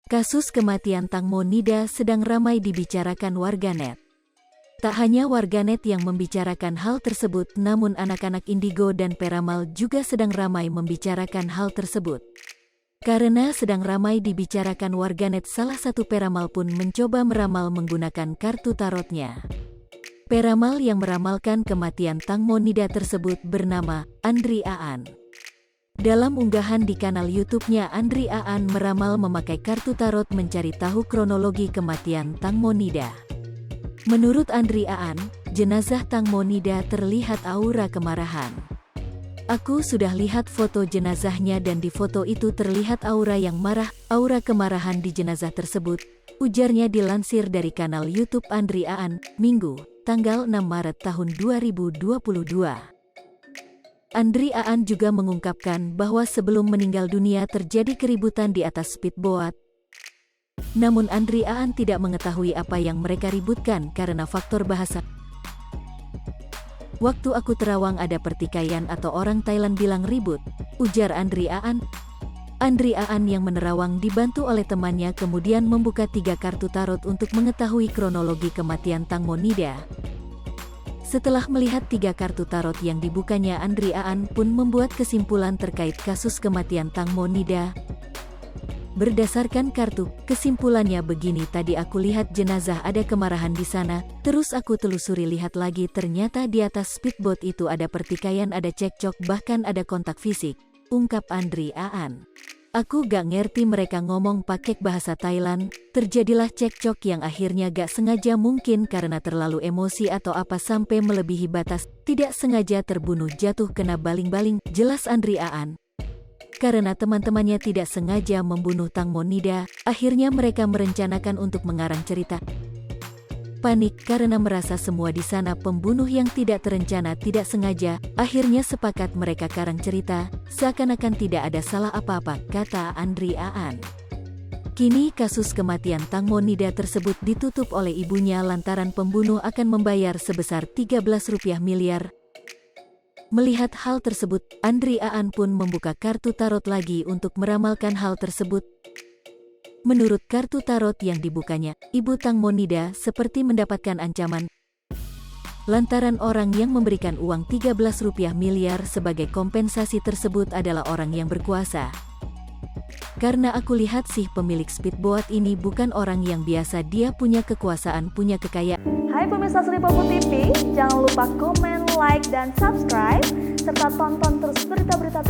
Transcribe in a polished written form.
Kasus kematian Tang Monida sedang ramai dibicarakan warganet. Tak hanya warganet yang membicarakan hal tersebut, namun anak-anak Indigo dan Peramal juga sedang ramai membicarakan hal tersebut. Karena sedang ramai dibicarakan warganet, salah satu Peramal pun mencoba meramal menggunakan kartu tarotnya. Peramal yang meramalkan kematian Tang Monida tersebut bernama Andri Aan. Dalam unggahan di kanal YouTube-nya, Andri Aan meramal memakai kartu tarot mencari tahu kronologi kematian Tang Monida. Menurut Andri Aan, jenazah Tang Monida terlihat aura kemarahan. Aku sudah lihat foto jenazahnya dan di foto itu terlihat aura yang marah, aura kemarahan di jenazah tersebut, ujarnya dilansir dari kanal YouTube Andri Aan, Minggu, tanggal 6 Maret tahun 2022. Andri Aan juga mengungkapkan bahwa sebelum meninggal dunia terjadi keributan di atas speedboat. Namun Andri Aan tidak mengetahui apa yang mereka ributkan karena faktor bahasa. Waktu aku terawang ada pertikaian atau orang Thailand bilang ribut, ujar Andri Aan. Andri Aan yang menerawang dibantu oleh temannya kemudian membuka 3 kartu tarot untuk mengetahui kronologi kematian Tang Monida. Setelah melihat 3 kartu tarot yang dibukanya, Andri Aan pun membuat kesimpulan terkait kasus kematian Tang Monida. Berdasarkan kartu, kesimpulannya begini, tadi aku lihat jenazah ada kemarahan di sana, terus aku telusuri lihat lagi ternyata di atas speedboat itu ada pertikaian, ada cekcok, bahkan ada kontak fisik, ungkap Andri Aan. Aku gak ngerti mereka ngomong pakai bahasa Thailand, terjadilah cekcok yang akhirnya gak sengaja, mungkin karena terlalu emosi atau apa sampai melebihi batas, tidak sengaja terbunuh jatuh kena baling-baling, jelas Andri Aan. Karena teman-temannya tidak sengaja membunuh Tang Monida, akhirnya mereka merencanakan untuk mengarang cerita. Panik karena merasa semua di sana pembunuh yang tidak terencana, tidak sengaja, akhirnya sepakat mereka karang cerita, seakan-akan tidak ada salah apa-apa, kata Andri Aan. Kini kasus kematian Tang Monida tersebut ditutup oleh ibunya lantaran pembunuh akan membayar sebesar 13 miliar. Melihat hal tersebut, Andri Aan pun membuka kartu tarot lagi untuk meramalkan hal tersebut. Menurut kartu tarot yang dibukanya, Ibu Tang Monida seperti mendapatkan ancaman lantaran orang yang memberikan uang 13 miliar sebagai kompensasi tersebut adalah orang yang berkuasa. Karena aku lihat sih pemilik speedboat ini bukan orang yang biasa, dia punya kekuasaan, punya kekayaan. Hai pemirsa Sri Popo TV, jangan lupa komen, like, dan subscribe, serta tonton terus berita-berita